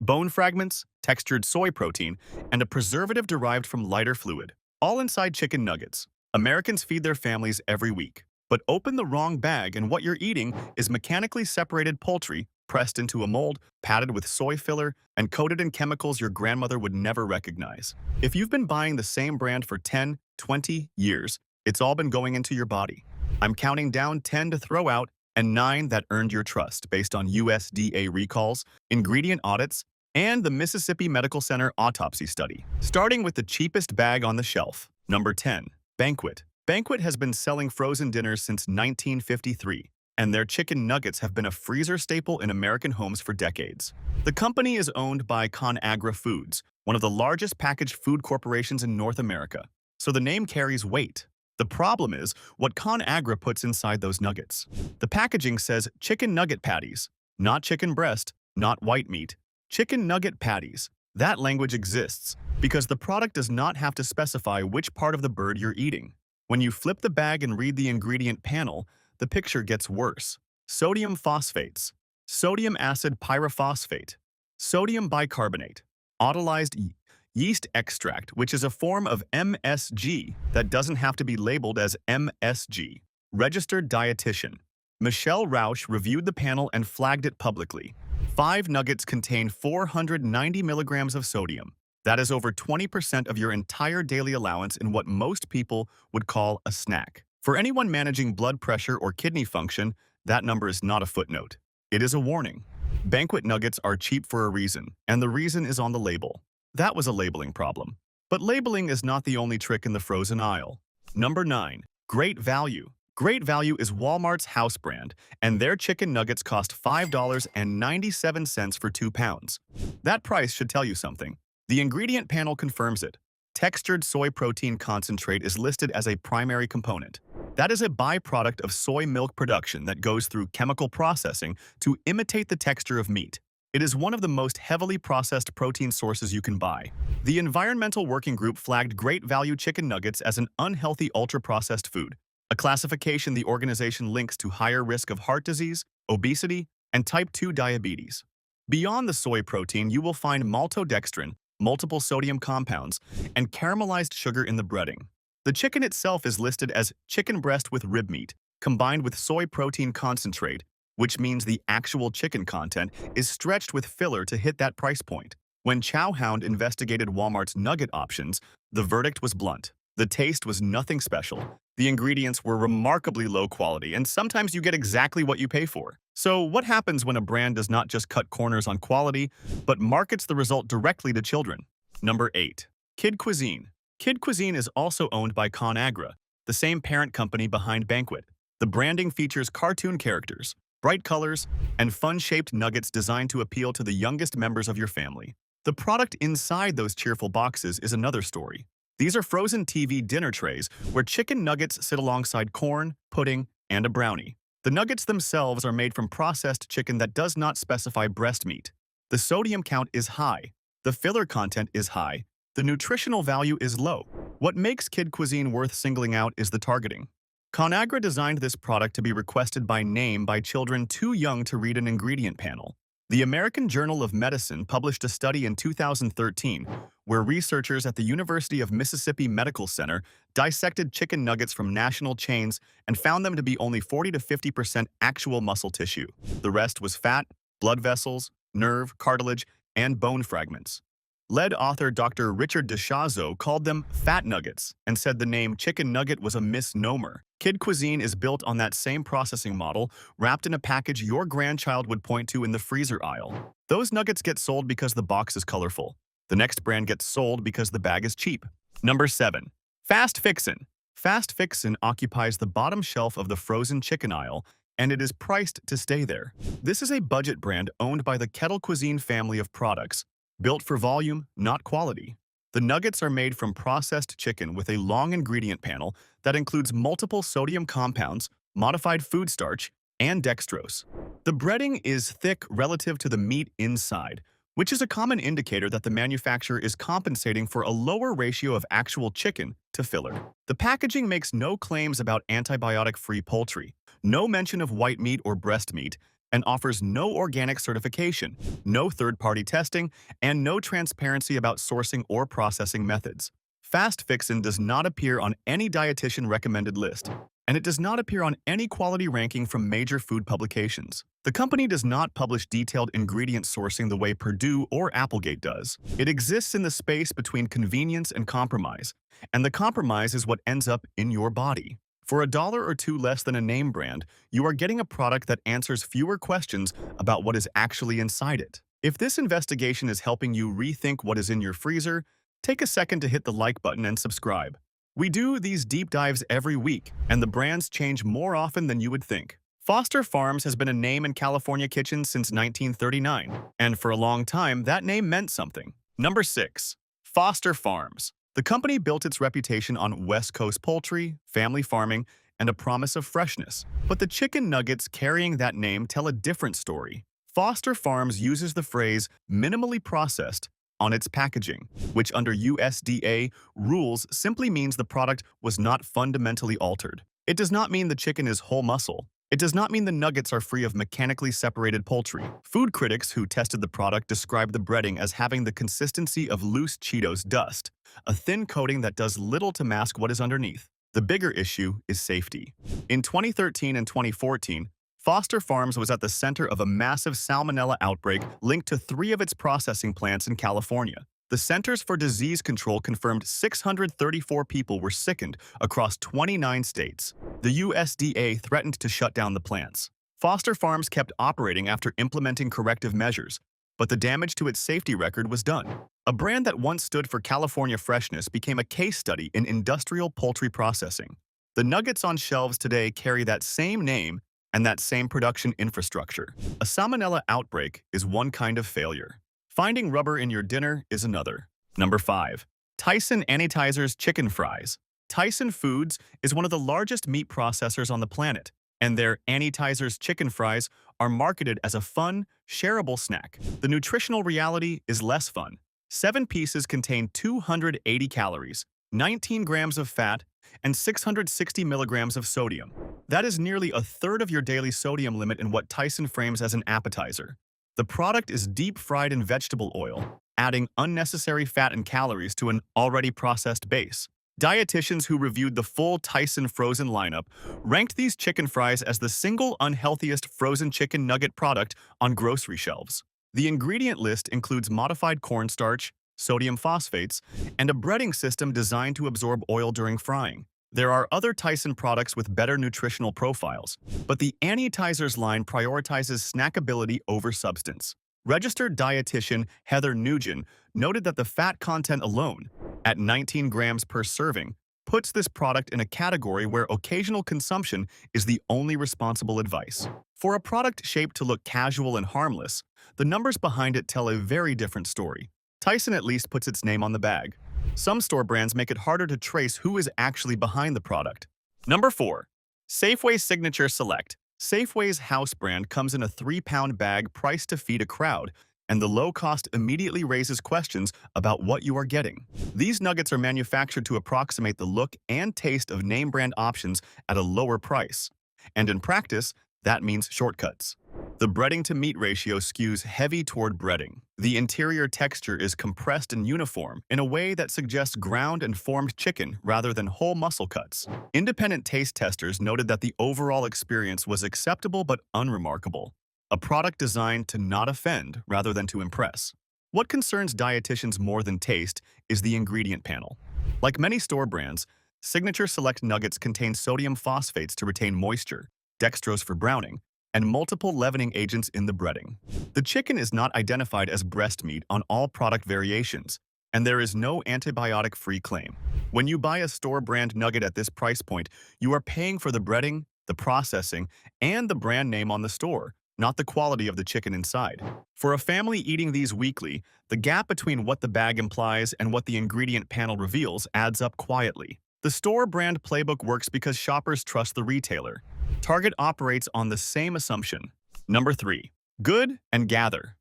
bone fragments, textured soy protein, and a preservative derived from lighter fluid, all inside chicken nuggets. Americans feed their families every week. But open the wrong bag and what you're eating is mechanically separated poultry, pressed into a mold, padded with soy filler, and coated in chemicals your grandmother would never recognize. If you've been buying the same brand for 10, 20 years, it's all been going into your body. I'm counting down 10 to throw out and 9 that earned your trust based on USDA recalls, ingredient audits, and the Mississippi Medical Center autopsy study. Starting with the cheapest bag on the shelf. Number 10. Banquet. Banquet has been selling frozen dinners since 1953, and their chicken nuggets have been a freezer staple in American homes for decades. The company is owned by ConAgra Foods, one of the largest packaged food corporations in North America, so the name carries weight. The problem is what ConAgra puts inside those nuggets. The packaging says chicken nugget patties, not chicken breast, not white meat. Chicken nugget patties. That language exists because the product does not have to specify which part of the bird you're eating. When you flip the bag and read the ingredient panel, the picture gets worse. Sodium phosphates, sodium acid pyrophosphate, sodium bicarbonate, autolyzed yeast extract, which is a form of MSG that doesn't have to be labeled as MSG. Registered dietitian. Michelle Rausch reviewed the panel and flagged it publicly. 5 nuggets contain 490 milligrams of sodium. That is over 20% of your entire daily allowance in what most people would call a snack. For anyone managing blood pressure or kidney function, that number is not a footnote. It is a warning. Banquet nuggets are cheap for a reason, and the reason is on the label. That was a labeling problem. But labeling is not the only trick in the frozen aisle. Number 9. Great Value. Great Value is Walmart's house brand, and their chicken nuggets cost $5.97 for 2 pounds. That price should tell you something. The ingredient panel confirms it. Textured soy protein concentrate is listed as a primary component. That is a byproduct of soy milk production that goes through chemical processing to imitate the texture of meat. It is one of the most heavily processed protein sources you can buy. The Environmental Working Group flagged Great Value chicken nuggets as an unhealthy ultra-processed food, a classification the organization links to higher risk of heart disease, obesity, and type 2 diabetes. Beyond the soy protein, you will find maltodextrin, multiple sodium compounds, and caramelized sugar in the breading. The chicken itself is listed as chicken breast with rib meat, combined with soy protein concentrate, which means the actual chicken content is stretched with filler to hit that price point. When Chowhound investigated Walmart's nugget options, the verdict was blunt. The taste was nothing special. The ingredients were remarkably low quality, and sometimes you get exactly what you pay for. So what happens when a brand does not just cut corners on quality, but markets the result directly to children? Number 8. Kid Cuisine. Kid Cuisine is also owned by ConAgra, the same parent company behind Banquet. The branding features cartoon characters, bright colors, and fun-shaped nuggets designed to appeal to the youngest members of your family. The product inside those cheerful boxes is another story. These are frozen TV dinner trays where chicken nuggets sit alongside corn, pudding, and a brownie. The nuggets themselves are made from processed chicken that does not specify breast meat. The sodium count is high. The filler content is high. The nutritional value is low. What makes Kid Cuisine worth singling out is the targeting. ConAgra designed this product to be requested by name by children too young to read an ingredient panel. The American Journal of Medicine published a study in 2013 where researchers at the University of Mississippi Medical Center dissected chicken nuggets from national chains and found them to be only 40 to 50% actual muscle tissue. The rest was fat, blood vessels, nerve, cartilage, and bone fragments. Lead author Dr. Richard DeShazo called them fat nuggets and said the name chicken nugget was a misnomer. Kid Cuisine is built on that same processing model, wrapped in a package your grandchild would point to in the freezer aisle. Those nuggets get sold because the box is colorful. The next brand gets sold because the bag is cheap. Number 7. Fast Fixin. Fast Fixin occupies the bottom shelf of the frozen chicken aisle, and it is priced to stay there. This is a budget brand owned by the Kettle Cuisine family of products, built for volume, not quality. The nuggets are made from processed chicken with a long ingredient panel that includes multiple sodium compounds, modified food starch, and dextrose. The breading is thick relative to the meat inside, which is a common indicator that the manufacturer is compensating for a lower ratio of actual chicken to filler. The packaging makes no claims about antibiotic-free poultry, no mention of white meat or breast meat, and offers no organic certification, no third-party testing, and no transparency about sourcing or processing methods. Fast Fixin does not appear on any dietitian-recommended list, and it does not appear on any quality ranking from major food publications. The company does not publish detailed ingredient sourcing the way Perdue or Applegate does. It exists in the space between convenience and compromise, and the compromise is what ends up in your body. For $1 or $2 less than a name brand, you are getting a product that answers fewer questions about what is actually inside it. If this investigation is helping you rethink what is in your freezer, take a second to hit the like button and subscribe. We do these deep dives every week, and the brands change more often than you would think. Foster Farms has been a name in California kitchens since 1939, and for a long time, that name meant something. Number 6. Foster Farms. The company built its reputation on West Coast poultry, family farming, and a promise of freshness. But the chicken nuggets carrying that name tell a different story. Foster Farms uses the phrase minimally processed on its packaging, which under USDA rules simply means the product was not fundamentally altered. It does not mean the chicken is whole muscle. It does not mean the nuggets are free of mechanically separated poultry. Food critics who tested the product described the breading as having the consistency of loose Cheetos dust, a thin coating that does little to mask what is underneath. The bigger issue is safety. In 2013 and 2014, Foster Farms was at the center of a massive salmonella outbreak linked to 3 of its processing plants in California. The Centers for Disease Control confirmed 634 people were sickened across 29 states. The USDA threatened to shut down the plants. Foster Farms kept operating after implementing corrective measures, but the damage to its safety record was done. A brand that once stood for California freshness became a case study in industrial poultry processing. The nuggets on shelves today carry that same name and that same production infrastructure. A salmonella outbreak is one kind of failure. Finding rubber in your dinner is another. Number 5. Tyson Anitizers Chicken Fries. Tyson Foods is one of the largest meat processors on the planet, and their Anitizers chicken fries are marketed as a fun, shareable snack. The nutritional reality is less fun. 7 pieces contain 280 calories, 19 grams of fat, and 660 milligrams of sodium. That is nearly a third of your daily sodium limit in what Tyson frames as an appetizer. The product is deep-fried in vegetable oil, adding unnecessary fat and calories to an already processed base. Dietitians who reviewed the full Tyson frozen lineup ranked these chicken fries as the single unhealthiest frozen chicken nugget product on grocery shelves. The ingredient list includes modified cornstarch, sodium phosphates, and a breading system designed to absorb oil during frying. There are other Tyson products with better nutritional profiles, but the Anitizers line prioritizes snackability over substance. Registered dietitian Heather Nugget noted that the fat content alone, at 19 grams per serving, puts this product in a category where occasional consumption is the only responsible advice. For a product shaped to look casual and harmless, the numbers behind it tell a very different story. Tyson at least puts its name on the bag. Some store brands make it harder to trace who is actually behind the product. Number 4. Safeway Signature Select. Safeway's house brand comes in a 3-pound bag priced to feed a crowd, and the low cost immediately raises questions about what you are getting. These nuggets are manufactured to approximate the look and taste of name brand options at a lower price. And in practice, that means shortcuts. The breading to meat ratio skews heavy toward breading. The interior texture is compressed and uniform in a way that suggests ground and formed chicken rather than whole muscle cuts. Independent taste testers noted that the overall experience was acceptable but unremarkable. A product designed to not offend rather than to impress. What concerns dietitians more than taste is the ingredient panel. Like many store brands, Signature Select Nuggets contain sodium phosphates to retain moisture, dextrose for browning, and multiple leavening agents in the breading. The chicken is not identified as breast meat on all product variations, and there is no antibiotic-free claim. When you buy a store brand nugget at this price point, you are paying for the breading, the processing, and the brand name on the store, not the quality of the chicken inside. For a family eating these weekly, the gap between what the bag implies and what the ingredient panel reveals adds up quietly. The store brand playbook works because shoppers trust the retailer. Target operates on the same assumption. Number 3. Good and Gather.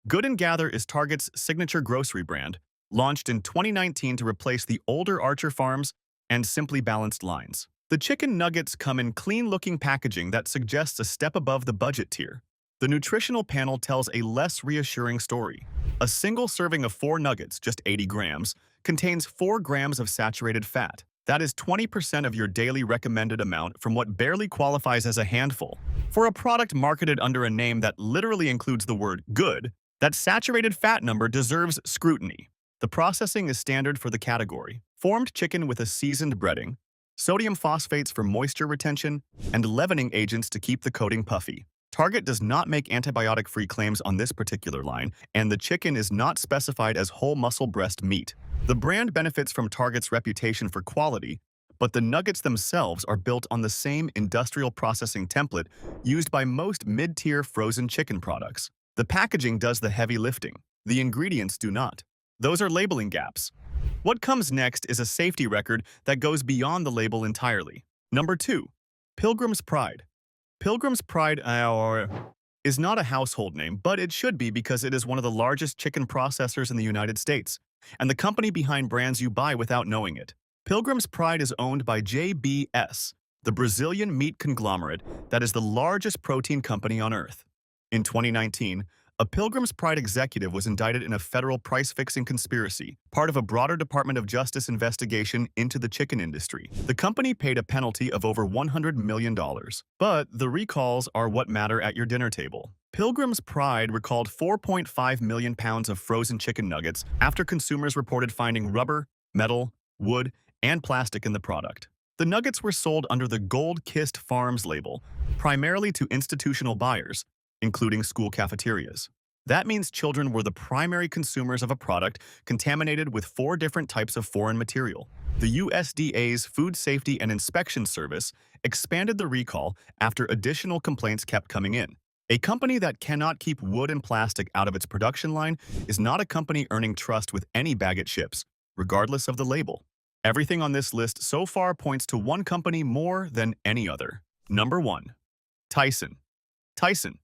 Good and Gather is Target's signature grocery brand, launched in 2019 to replace the older Archer Farms and Simply Balanced lines. The chicken nuggets come in clean-looking packaging that suggests a step above the budget tier. The nutritional panel tells a less reassuring story. A single serving of 4 nuggets, just 80 grams, contains 4 grams of saturated fat. That is 20% of your daily recommended amount from what barely qualifies as a handful. For a product marketed under a name that literally includes the word good, that saturated fat number deserves scrutiny. The processing is standard for the category. Formed chicken with a seasoned breading, sodium phosphates for moisture retention, and leavening agents to keep the coating puffy. Target does not make antibiotic-free claims on this particular line, and the chicken is not specified as whole muscle breast meat. The brand benefits from Target's reputation for quality, but the nuggets themselves are built on the same industrial processing template used by most mid-tier frozen chicken products. The packaging does the heavy lifting. The ingredients do not. Those are labeling gaps. What comes next is a safety record that goes beyond the label entirely. Number 2. Pilgrim's Pride. Pilgrim's Pride is not a household name, but it should be because it is one of the largest chicken processors in the United States, and the company behind brands you buy without knowing it. Pilgrim's Pride is owned by JBS, the Brazilian meat conglomerate that is the largest protein company on Earth. In 2019, a Pilgrim's Pride executive was indicted in a federal price-fixing conspiracy, part of a broader Department of Justice investigation into the chicken industry. The company paid a penalty of over $100 million. But the recalls are what matter at your dinner table. Pilgrim's Pride recalled 4.5 million pounds of frozen chicken nuggets after consumers reported finding rubber, metal, wood, and plastic in the product. The nuggets were sold under the Gold Kissed Farms label, primarily to institutional buyers, including school cafeterias. That means children were the primary consumers of a product contaminated with 4 different types of foreign material. The USDA's Food Safety and Inspection Service expanded the recall after additional complaints kept coming in. A company that cannot keep wood and plastic out of its production line is not a company earning trust with any bag it ships, regardless of the label. Everything on this list so far points to one company more than any other. Number 1. Tyson. Tyson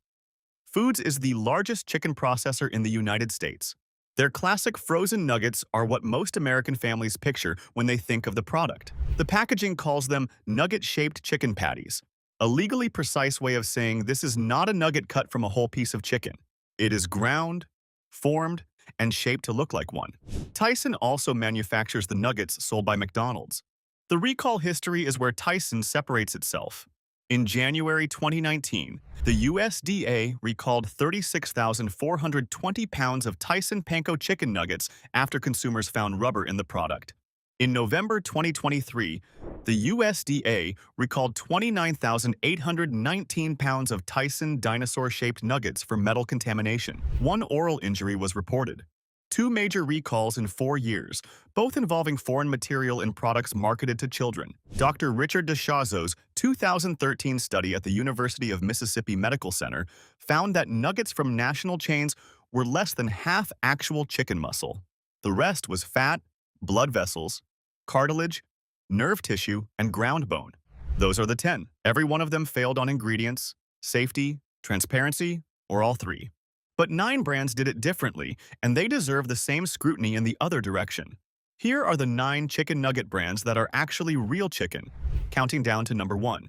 Foods is the largest chicken processor in the United States. Their classic frozen nuggets are what most American families picture when they think of the product. The packaging calls them nugget-shaped chicken patties, a legally precise way of saying this is not a nugget cut from a whole piece of chicken. It is ground, formed, and shaped to look like one. Tyson also manufactures the nuggets sold by McDonald's. The recall history is where Tyson separates itself. In January 2019, the USDA recalled 36,420 pounds of Tyson Panko chicken nuggets after consumers found rubber in the product. In November 2023, the USDA recalled 29,819 pounds of Tyson dinosaur-shaped nuggets for metal contamination. 1 oral injury was reported. 2 major recalls in 4 years, both involving foreign material in products marketed to children. Dr. Richard DeShazo's 2013 study at the University of Mississippi Medical Center found that nuggets from national chains were less than half actual chicken muscle. The rest was fat, blood vessels, cartilage, nerve tissue, and ground bone. Those are the 10. Every one of them failed on ingredients, safety, transparency, or all 3. But 9 brands did it differently, and they deserve the same scrutiny in the other direction. Here are the 9 chicken nugget brands that are actually real chicken, counting down to number 1.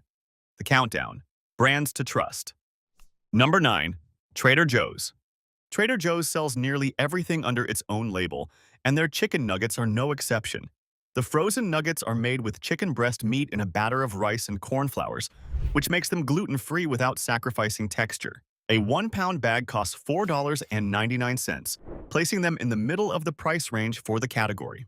The countdown. Brands to trust. Number 9. Trader Joe's. Trader Joe's sells nearly everything under its own label, and their chicken nuggets are no exception. The frozen nuggets are made with chicken breast meat in a batter of rice and corn flours, which makes them gluten-free without sacrificing texture. A 1-pound bag costs $4.99, placing them in the middle of the price range for the category.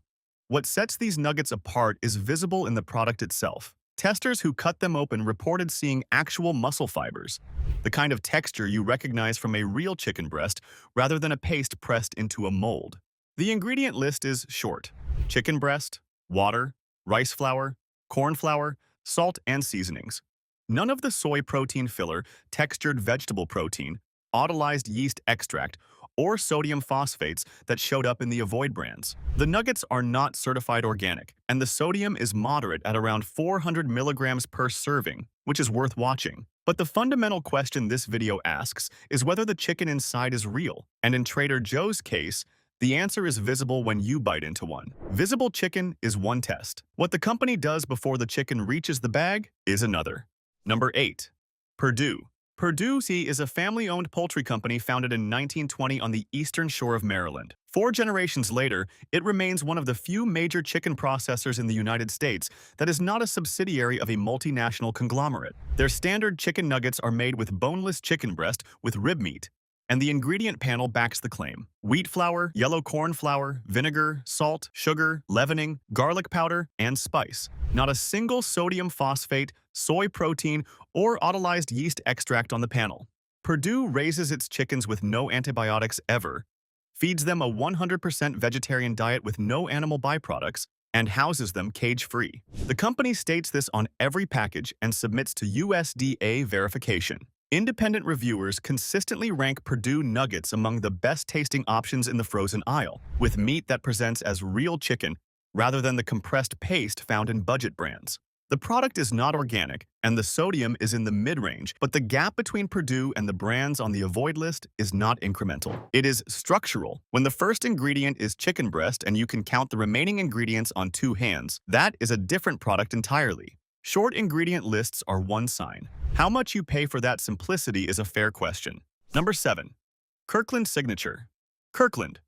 What sets these nuggets apart is visible in the product itself. Testers who cut them open reported seeing actual muscle fibers, the kind of texture you recognize from a real chicken breast rather than a paste pressed into a mold. The ingredient list is short: chicken breast, water, rice flour, corn flour, salt, and seasonings. None of the soy protein filler, textured vegetable protein, autolyzed yeast extract, or sodium phosphates that showed up in the Avoid brands. The nuggets are not certified organic, and the sodium is moderate at around 400 milligrams per serving, which is worth watching. But the fundamental question this video asks is whether the chicken inside is real, and in Trader Joe's case, the answer is visible when you bite into one. Visible chicken is one test. What the company does before the chicken reaches the bag is another. Number 8. Perdue. Perdue is a family-owned poultry company founded in 1920 on the eastern shore of Maryland. 4 generations later, it remains one of the few major chicken processors in the United States that is not a subsidiary of a multinational conglomerate. Their standard chicken nuggets are made with boneless chicken breast with rib meat, and the ingredient panel backs the claim. Wheat flour, yellow corn flour, vinegar, salt, sugar, leavening, garlic powder, and spice. Not a single sodium phosphate, soy protein, or autolyzed yeast extract on the panel. Perdue raises its chickens with no antibiotics ever, feeds them a 100% vegetarian diet with no animal byproducts, and houses them cage-free. The company states this on every package and submits to USDA verification. Independent reviewers consistently rank Perdue nuggets among the best-tasting options in the frozen aisle, with meat that presents as real chicken rather than the compressed paste found in budget brands. The product is not organic, and the sodium is in the mid-range, but the gap between Perdue and the brands on the avoid list is not incremental. It is structural. When the first ingredient is chicken breast and you can count the remaining ingredients on 2 hands, that is a different product entirely. Short ingredient lists are one sign. How much you pay for that simplicity is a fair question. Number 7. Kirkland Signature. Kirkland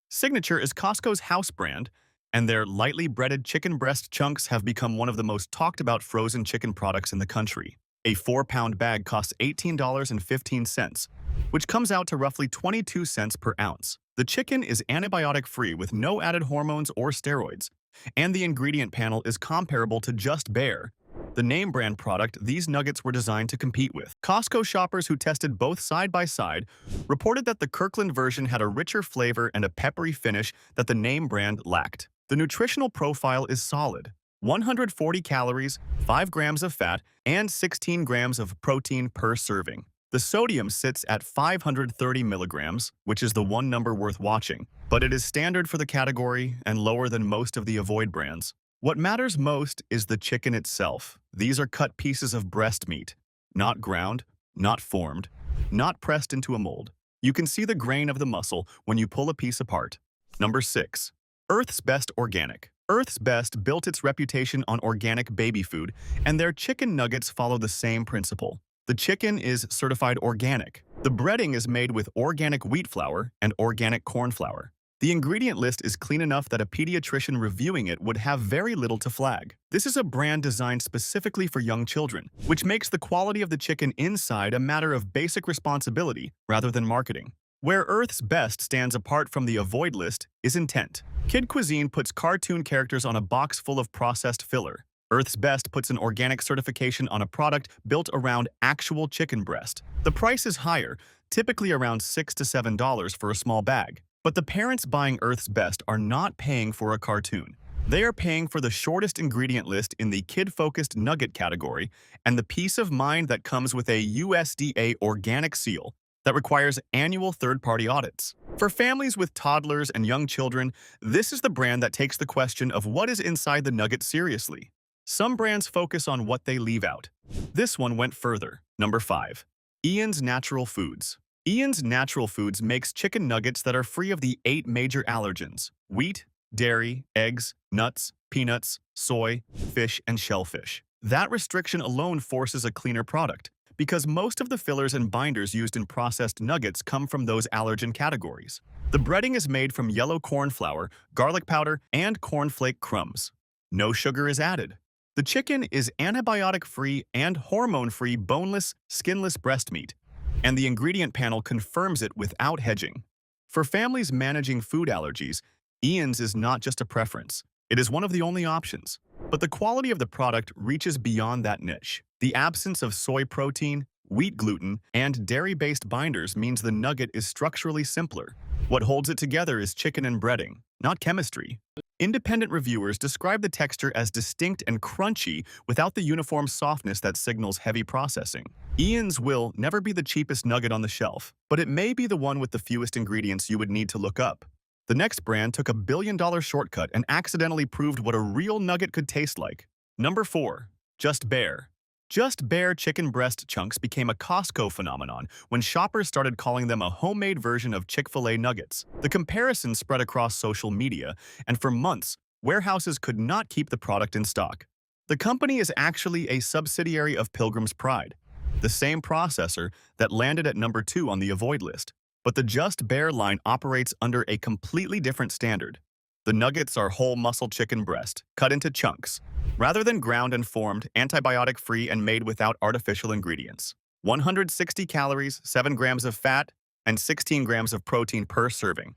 Signature is Costco's house brand, and their lightly breaded chicken breast chunks have become one of the most talked about frozen chicken products in the country. A 4-pound bag costs $18.15, which comes out to roughly 22 cents per ounce. The chicken is antibiotic-free with no added hormones or steroids, and the ingredient panel is comparable to Just Bare, the name brand product these nuggets were designed to compete with. Costco shoppers who tested both side by side reported that the Kirkland version had a richer flavor and a peppery finish that the name brand lacked. The nutritional profile is solid: 140 calories, 5 grams of fat, and 16 grams of protein per serving. The sodium sits at 530 milligrams, which is the one number worth watching, but it is standard for the category and lower than most of the avoid brands. What matters most is the chicken itself. These are cut pieces of breast meat, not ground, not formed, not pressed into a mold. You can see the grain of the muscle when you pull a piece apart. Number 6. Earth's Best Organic. Earth's Best built its reputation on organic baby food, and their chicken nuggets follow the same principle. The chicken is certified organic. The breading is made with organic wheat flour and organic corn flour. The ingredient list is clean enough that a pediatrician reviewing it would have very little to flag. This is a brand designed specifically for young children, which makes the quality of the chicken inside a matter of basic responsibility rather than marketing. Where Earth's Best stands apart from the avoid list is intent. Kid Cuisine puts cartoon characters on a box full of processed filler. Earth's Best puts an organic certification on a product built around actual chicken breast. The price is higher, typically around $6 to $7 for a small bag. But the parents buying Earth's Best are not paying for a cartoon. They are paying for the shortest ingredient list in the kid-focused nugget category and the peace of mind that comes with a USDA organic seal that requires annual third-party audits. For families with toddlers and young children, this is the brand that takes the question of what is inside the nugget seriously. Some brands focus on what they leave out. This one went further. Number 5. Ian's Natural Foods. Ian's Natural Foods makes chicken nuggets that are free of the 8 major allergens: wheat, dairy, eggs, nuts, peanuts, soy, fish, and shellfish. That restriction alone forces a cleaner product, because most of the fillers and binders used in processed nuggets come from those allergen categories. The breading is made from yellow corn flour, garlic powder, and cornflake crumbs. No sugar is added. The chicken is antibiotic-free and hormone-free boneless, skinless breast meat, and the ingredient panel confirms it without hedging. For families managing food allergies, Ian's is not just a preference. It is one of the only options. But the quality of the product reaches beyond that niche. The absence of soy protein, wheat gluten, and dairy-based binders means the nugget is structurally simpler. What holds it together is chicken and breading, not chemistry. Independent reviewers describe the texture as distinct and crunchy without the uniform softness that signals heavy processing. Ian's will never be the cheapest nugget on the shelf, but it may be the one with the fewest ingredients you would need to look up. The next brand took a billion-dollar shortcut and accidentally proved what a real nugget could taste like. Number 4. Just Bare. Just Bare chicken breast chunks became a Costco phenomenon when shoppers started calling them a homemade version of Chick-fil-A nuggets. The comparison spread across social media, and for months, warehouses could not keep the product in stock. The company is actually a subsidiary of Pilgrim's Pride. the same processor that landed at number 2 on the avoid list. But the Just Bare line operates under a completely different standard. The nuggets are whole muscle chicken breast, cut into chunks, rather than ground and formed, antibiotic-free and made without artificial ingredients. 160 calories, 7 grams of fat, and 16 grams of protein per serving.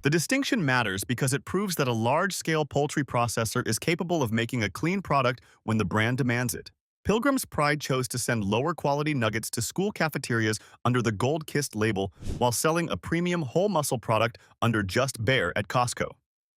The distinction matters because it proves that a large-scale poultry processor is capable of making a clean product when the brand demands it. Pilgrim's Pride chose to send lower-quality nuggets to school cafeterias under the gold-kissed label while selling a premium whole muscle product under Just Bare at Costco.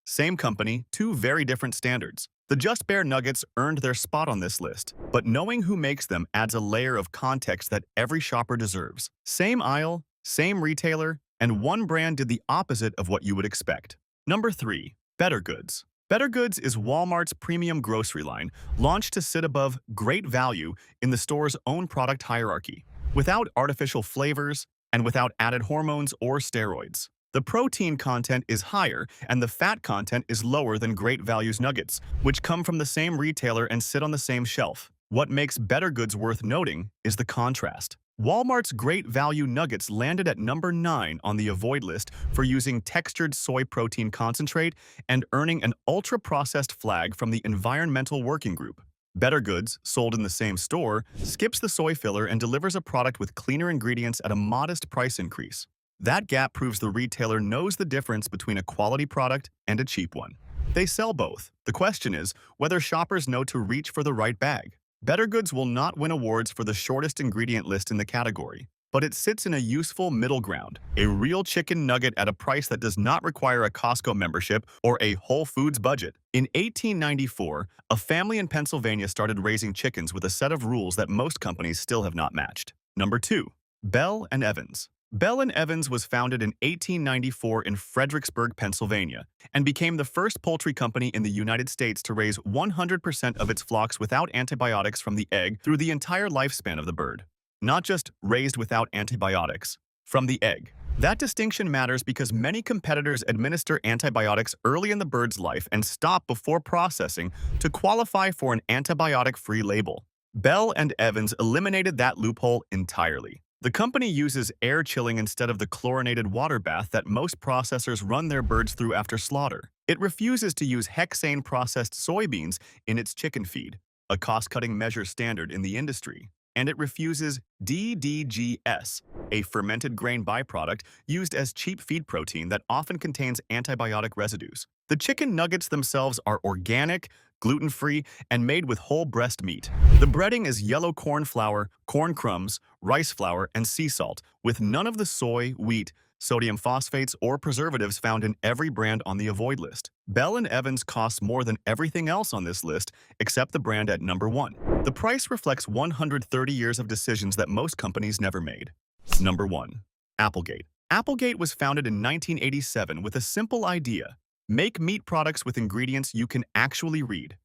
Same company, two very different standards. The Just Bare nuggets earned their spot on this list, but knowing who makes them adds a layer of context that every shopper deserves. Same aisle, same retailer, and one brand did the opposite of what you would expect. Number 3. Better Goods. Better Goods is Walmart's premium grocery line, launched to sit above great value in the store's own product hierarchy, without artificial flavors and without added hormones or steroids. The protein content is higher and the fat content is lower than Great Value's nuggets, which come from the same retailer and sit on the same shelf. What makes Better Goods worth noting is the contrast. Walmart's Great Value nuggets landed at number 9 on the avoid list for using textured soy protein concentrate and earning an ultra-processed flag from the Environmental Working Group. Better Goods, sold in the same store, skips the soy filler and delivers a product with cleaner ingredients at a modest price increase. That gap proves the retailer knows the difference between a quality product and a cheap one. They sell both. The question is whether shoppers know to reach for the right bag. Better Goods will not win awards for the shortest ingredient list in the category, but it sits in a useful middle ground, a real chicken nugget at a price that does not require a Costco membership or a Whole Foods budget. In 1894, a family in Pennsylvania started raising chickens with a set of rules that most companies still have not matched. Number 2. Bell & Evans. Bell & Evans was founded in 1894 in Fredericksburg, Pennsylvania, and became the first poultry company in the United States to raise 100% of its flocks without antibiotics from the egg through the entire lifespan of the bird. Not just raised without antibiotics, from the egg. That distinction matters because many competitors administer antibiotics early in the bird's life and stop before processing to qualify for an antibiotic-free label. Bell & Evans eliminated that loophole entirely. The company uses air chilling instead of the chlorinated water bath that most processors run their birds through after slaughter. It refuses to use hexane-processed soybeans in its chicken feed, a cost-cutting measure standard in the industry. And it refuses DDGS, a fermented grain byproduct used as cheap feed protein that often contains antibiotic residues. The chicken nuggets themselves are organic, gluten-free, and made with whole breast meat. The breading is yellow corn flour, corn crumbs, rice flour, and sea salt, with none of the soy, wheat, sodium phosphates, or preservatives found in every brand on the avoid list. Bell & Evans costs more than everything else on this list, except the brand at number 1. The price reflects 130 years of decisions that most companies never made. Number 1. Applegate. Applegate was founded in 1987 with a simple idea: make meat products with ingredients you can actually read.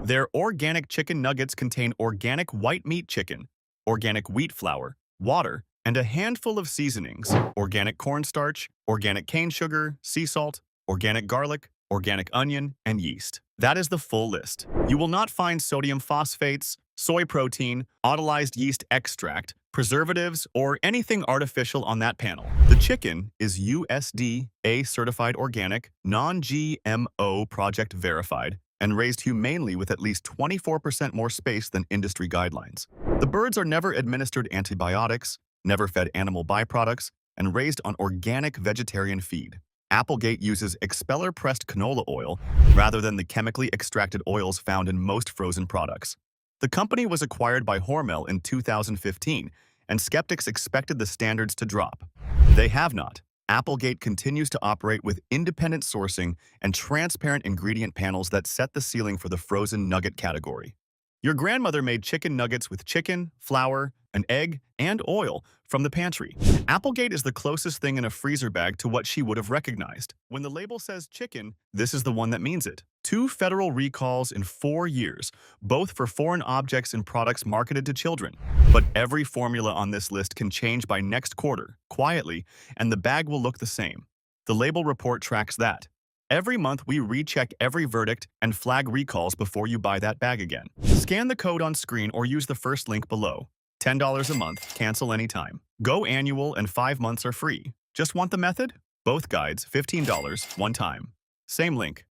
Their organic chicken nuggets contain organic white meat chicken, organic wheat flour, water, and a handful of seasonings: organic cornstarch, organic cane sugar, sea salt, organic garlic, organic onion, and yeast. That is the full list. You will not find sodium phosphates, soy protein, autolyzed yeast extract, preservatives, or anything artificial on that panel. The chicken is USDA certified organic, non-GMO project verified, and raised humanely with at least 24% more space than industry guidelines. The birds are never administered antibiotics, never fed animal byproducts, and raised on organic vegetarian feed. Applegate uses expeller-pressed canola oil rather than the chemically extracted oils found in most frozen products. The company was acquired by Hormel in 2015, and skeptics expected the standards to drop. They have not. Applegate continues to operate with independent sourcing and transparent ingredient panels that set the ceiling for the frozen nugget category. Your grandmother made chicken nuggets with chicken, flour, an egg, and oil from the pantry. Applegate is the closest thing in a freezer bag to what she would have recognized. When the label says chicken, this is the one that means it. 2 federal recalls in 4 years, both for foreign objects in products marketed to children. But every formula on this list can change by next quarter, quietly, and the bag will look the same. The label report tracks that. Every month, we recheck every verdict and flag recalls before you buy that bag again. Scan the code on screen or use the first link below. $10 a month, cancel anytime. Go annual and 5 months are free. Just want the method? Both guides, $15, one time. Same link.